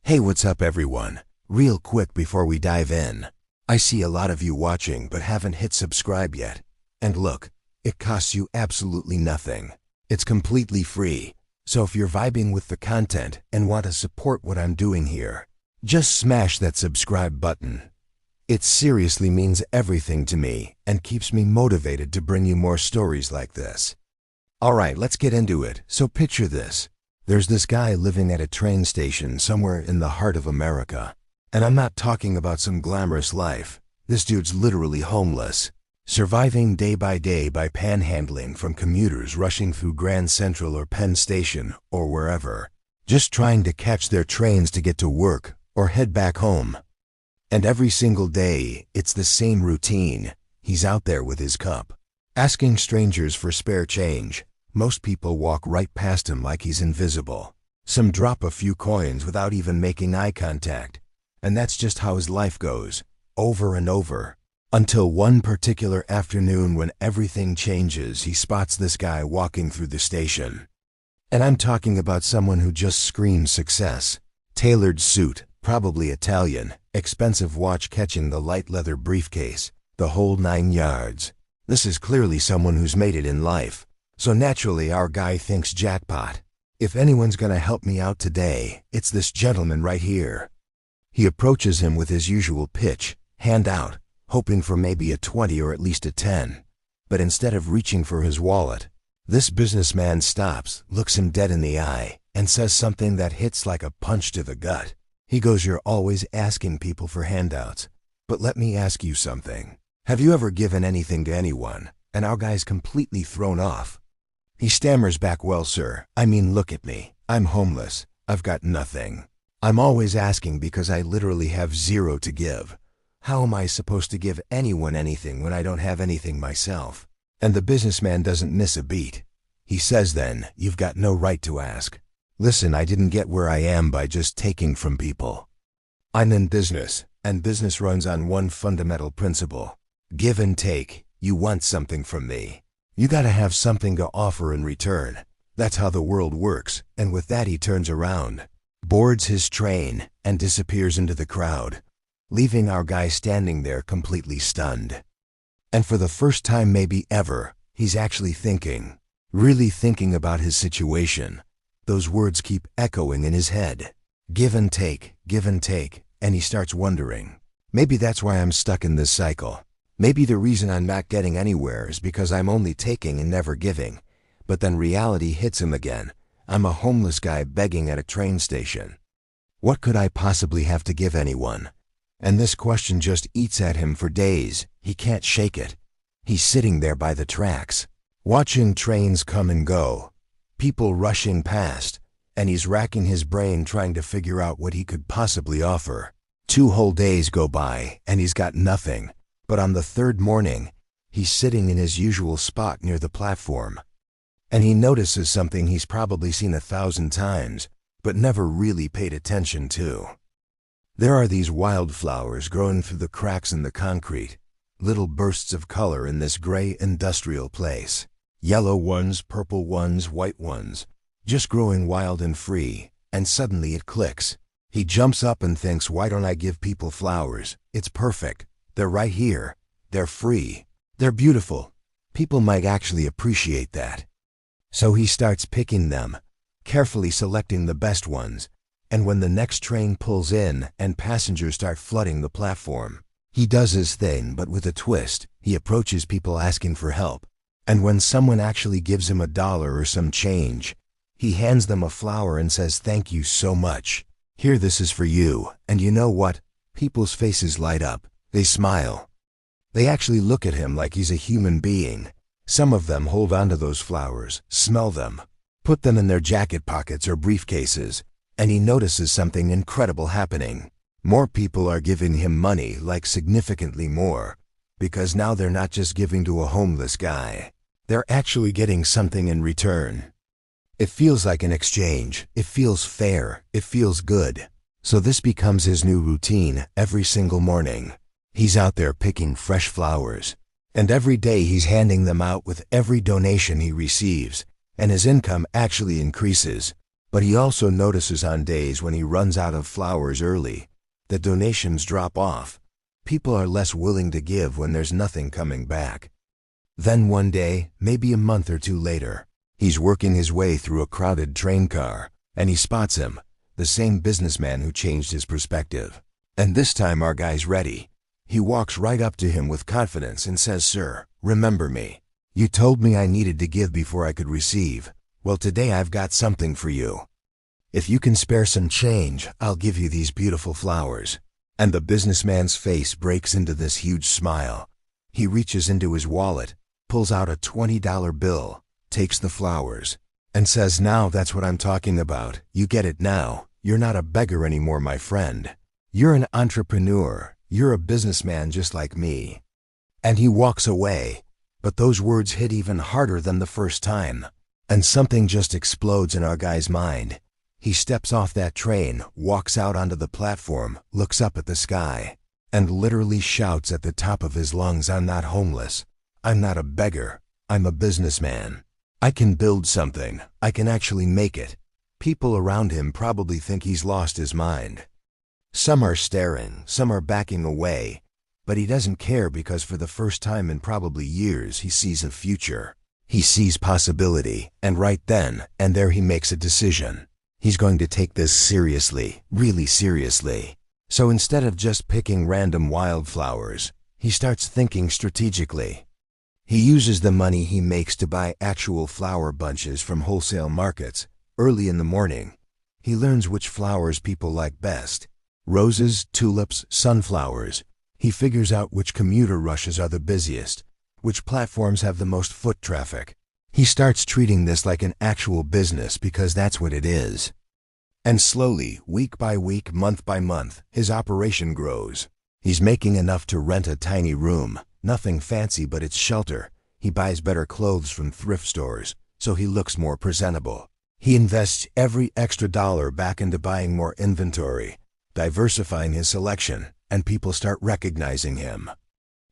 Hey, what's up everyone? Real quick before we dive in. I see a lot of you watching but haven't hit subscribe yet. And look, it costs you absolutely nothing. It's completely free. So if you're vibing with the content and want to support what I'm doing here, just smash that subscribe button. It seriously means everything to me and keeps me motivated to bring you more stories like this. Alright, let's get into it. So picture this. There's this guy living at a train station somewhere in the heart of America. And I'm not talking about some glamorous life. This dude's literally homeless, surviving day by panhandling from commuters rushing through Grand Central or Penn Station or wherever, just trying to catch their trains to get to work or head back home. And every single day, it's the same routine. He's out there with his cup, asking strangers for spare change. Most people walk right past him like he's invisible. Some drop a few coins without even making eye contact. And that's just how his life goes, over and over. Until one particular afternoon when everything changes, he spots this guy walking through the station. And I'm talking about someone who just screams success. Tailored suit, probably Italian, expensive watch catching the light leather briefcase, the whole 9 yards. This is clearly someone who's made it in life. So naturally our guy thinks jackpot. If anyone's gonna help me out today, it's this gentleman right here. He approaches him with his usual pitch, hand out, hoping for maybe a 20 or at least a 10. But instead of reaching for his wallet, this businessman stops, looks him dead in the eye, and says something that hits like a punch to the gut. He goes, "You're always asking people for handouts. But let me ask you something. Have you ever given anything to anyone?" And our guy's completely thrown off. He stammers back, "Well, sir, I mean, look at me. I'm homeless. I've got nothing. I'm always asking because I literally have zero to give. How am I supposed to give anyone anything when I don't have anything myself?" And the businessman doesn't miss a beat. He says then, "You've got no right to ask. Listen, I didn't get where I am by just taking from people. I'm in business, and business runs on one fundamental principle. Give and take. You want something from me. You gotta have something to offer in return. That's how the world works." And with that he turns around, boards his train, and disappears into the crowd, leaving our guy standing there completely stunned. And for the first time maybe ever, he's actually thinking, really thinking about his situation. Those words keep echoing in his head. Give and take, and he starts wondering, maybe that's why I'm stuck in this cycle. Maybe the reason I'm not getting anywhere is because I'm only taking and never giving. But then reality hits him again. I'm a homeless guy begging at a train station. What could I possibly have to give anyone? And this question just eats at him for days. He can't shake it. He's sitting there by the tracks, watching trains come and go, people rushing past, and he's racking his brain trying to figure out what he could possibly offer. 2 whole days go by, and he's got nothing. But on the 3rd morning, he's sitting in his usual spot near the platform. And he notices something he's probably seen 1,000 times, but never really paid attention to. There are these wildflowers growing through the cracks in the concrete, little bursts of color in this gray industrial place. Yellow ones, purple ones, white ones, just growing wild and free, and suddenly it clicks. He jumps up and thinks, why don't I give people flowers? It's perfect. They're right here. They're free. They're beautiful. People might actually appreciate that. So he starts picking them, carefully selecting the best ones, and when the next train pulls in and passengers start flooding the platform, he does his thing but with a twist. He approaches people asking for help, and when someone actually gives him $1 or some change, he hands them a flower and says, "Thank you so much. Here, this is for you." And you know what? People's faces light up. They smile. They actually look at him like he's a human being. Some of them hold onto those flowers, smell them, put them in their jacket pockets or briefcases, and he notices something incredible happening. More people are giving him money, like significantly more, because now they're not just giving to a homeless guy. They're actually getting something in return. It feels like an exchange. It feels fair. It feels good. So this becomes his new routine every single morning. He's out there picking fresh flowers, and every day he's handing them out with every donation he receives, and his income actually increases. But he also notices on days when he runs out of flowers early, that donations drop off. People are less willing to give when there's nothing coming back. Then one day, maybe a month or two later, he's working his way through a crowded train car, and he spots him, the same businessman who changed his perspective. And this time our guy's ready. He walks right up to him with confidence and says, "Sir, remember me. You told me I needed to give before I could receive. Well, today I've got something for you. If you can spare some change, I'll give you these beautiful flowers." And the businessman's face breaks into this huge smile. He reaches into his wallet, pulls out a $20 bill, takes the flowers, and says, "Now that's what I'm talking about. You get it now. You're not a beggar anymore, my friend. You're an entrepreneur. You're a businessman just like me." And he walks away. But those words hit even harder than the first time. And something just explodes in our guy's mind. He steps off that train, walks out onto the platform, looks up at the sky, and literally shouts at the top of his lungs, "I'm not homeless. I'm not a beggar. I'm a businessman. I can build something. I can actually make it." People around him probably think he's lost his mind. Some are staring, some are backing away, but he doesn't care because for the first time in probably years he sees a future. He sees possibility, and right then and there he makes a decision. He's going to take this seriously, really seriously. So instead of just picking random wildflowers, he starts thinking strategically. He uses the money he makes to buy actual flower bunches from wholesale markets early in the morning. He learns which flowers people like best. Roses, tulips, sunflowers. He figures out which commuter rushes are the busiest, which platforms have the most foot traffic. He starts treating this like an actual business because that's what it is. And slowly, week by week, month by month, his operation grows. He's making enough to rent a tiny room, nothing fancy but it's shelter. He buys better clothes from thrift stores, so he looks more presentable. He invests every extra dollar back into buying more inventory, diversifying his selection, and people start recognizing him.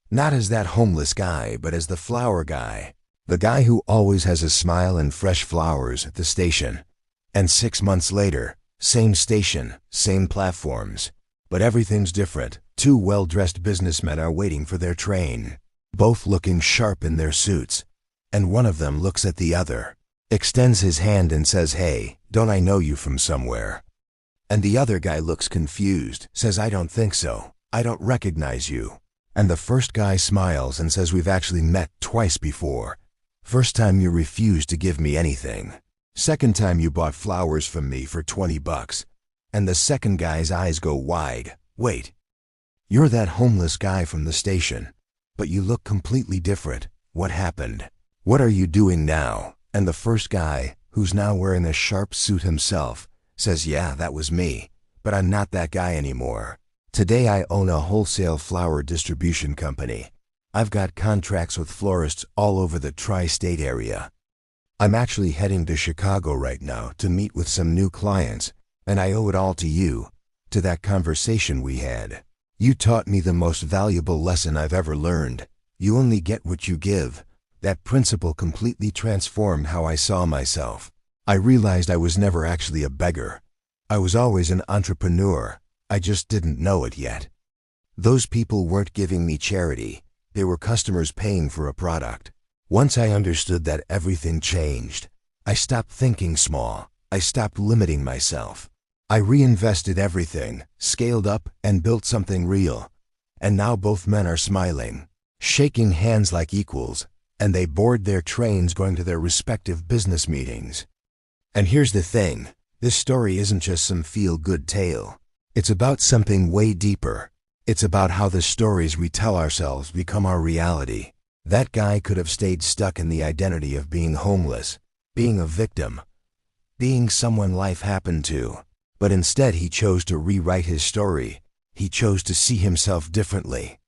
Not as that homeless guy, but as the flower guy. The guy who always has a smile and fresh flowers at the station. And 6 months later, same station, same platforms. But everything's different. Two well-dressed businessmen are waiting for their train, both looking sharp in their suits. And one of them looks at the other, extends his hand and says, "Hey, don't I know you from somewhere?" And the other guy looks confused, says, "I don't think so. I don't recognize you." And the first guy smiles and says, "We've actually met twice before. First time you refused to give me anything. Second time you bought flowers from me for $20. And the second guy's eyes go wide. "Wait, you're that homeless guy from the station, but you look completely different. What happened? What are you doing now?" And the first guy, who's now wearing a sharp suit himself, says, "Yeah, that was me, but I'm not that guy anymore. Today I own a wholesale flower distribution company. I've got contracts with florists all over the tri-state area. I'm actually heading to Chicago right now to meet with some new clients, and I owe it all to you, to that conversation we had. You taught me the most valuable lesson I've ever learned. You only get what you give." That principle completely transformed how I saw myself. I realized I was never actually a beggar. I was always an entrepreneur. I just didn't know it yet. Those people weren't giving me charity. They were customers paying for a product. Once I understood that, everything changed. I stopped thinking small. I stopped limiting myself. I reinvested everything, scaled up, and built something real. And now both men are smiling, shaking hands like equals, and they board their trains going to their respective business meetings. And here's the thing. This story isn't just some feel-good tale. It's about something way deeper. It's about how the stories we tell ourselves become our reality. That guy could have stayed stuck in the identity of being homeless, being a victim, being someone life happened to. But instead he chose to rewrite his story. He chose to see himself differently.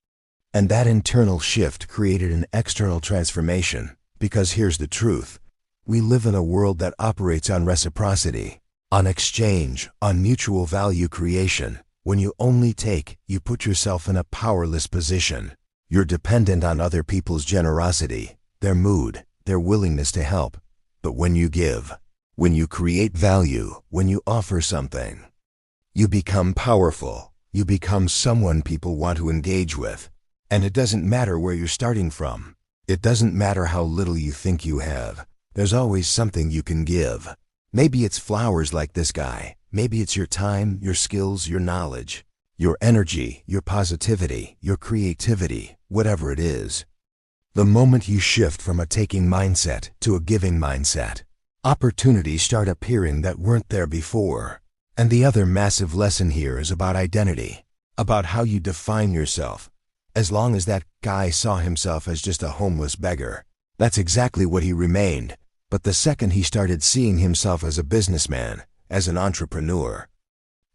And that internal shift created an external transformation. Because here's the truth. We live in a world that operates on reciprocity, on exchange, on mutual value creation. When you only take, you put yourself in a powerless position. You're dependent on other people's generosity, their mood, their willingness to help. But when you give, When you create value, when you offer something, you become powerful. You become someone people want to engage with. And it doesn't matter where you're starting from. It doesn't matter how little you think you have. There's always something you can give. Maybe it's flowers like this guy. Maybe it's your time, your skills, your knowledge, your energy, your positivity, your creativity, whatever it is. The moment you shift from a taking mindset to a giving mindset, opportunities start appearing that weren't there before. And the other massive lesson here is about identity, about how you define yourself. As long as that guy saw himself as just a homeless beggar, that's exactly what he remained. But the second he started seeing himself as a businessman, as an entrepreneur,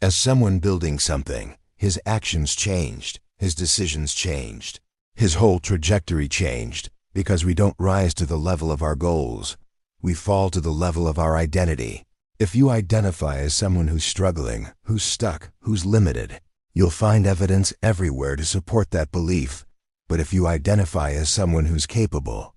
as someone building something, his actions changed, his decisions changed, his whole trajectory changed, because we don't rise to the level of our goals. We fall to the level of our identity. If you identify as someone who's struggling, who's stuck, who's limited, you'll find evidence everywhere to support that belief. But if you identify as someone who's capable,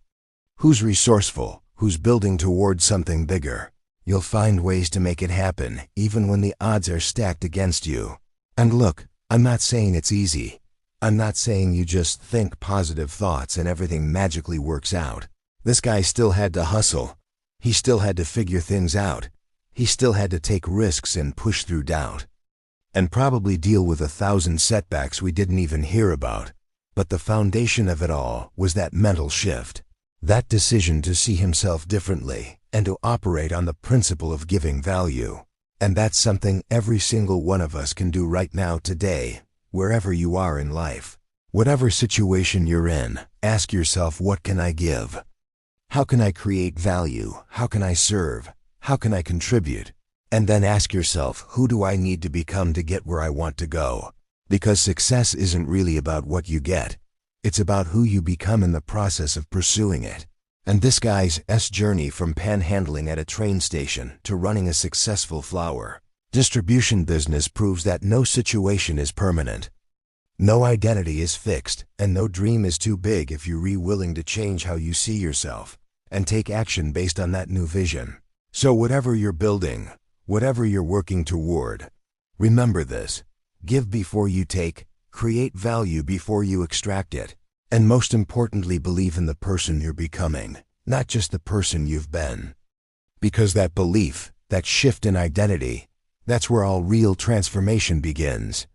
who's resourceful, who's building towards something bigger, you'll find ways to make it happen, even when the odds are stacked against you. And look, I'm not saying it's easy. I'm not saying you just think positive thoughts and everything magically works out. This guy still had to hustle. He still had to figure things out. He still had to take risks and push through doubt. And probably deal with 1,000 setbacks we didn't even hear about. But the foundation of it all was that mental shift. That decision to see himself differently and to operate on the principle of giving value. And that's something every single one of us can do right now today, wherever you are in life. Whatever situation you're in, ask yourself, what can I give? How can I create value? How can I serve? How can I contribute? And then ask yourself, who do I need to become to get where I want to go? Because success isn't really about what you get. It's about who you become in the process of pursuing it. And this guy's journey from panhandling at a train station to running a successful flower distribution business proves that no situation is permanent. No identity is fixed, and no dream is too big if you're willing to change how you see yourself and take action based on that new vision. So whatever you're building, whatever you're working toward, remember this: give before you take, create value before you extract it, and most importantly, believe in the person you're becoming, not just the person you've been. Because that belief, that shift in identity, that's where all real transformation begins.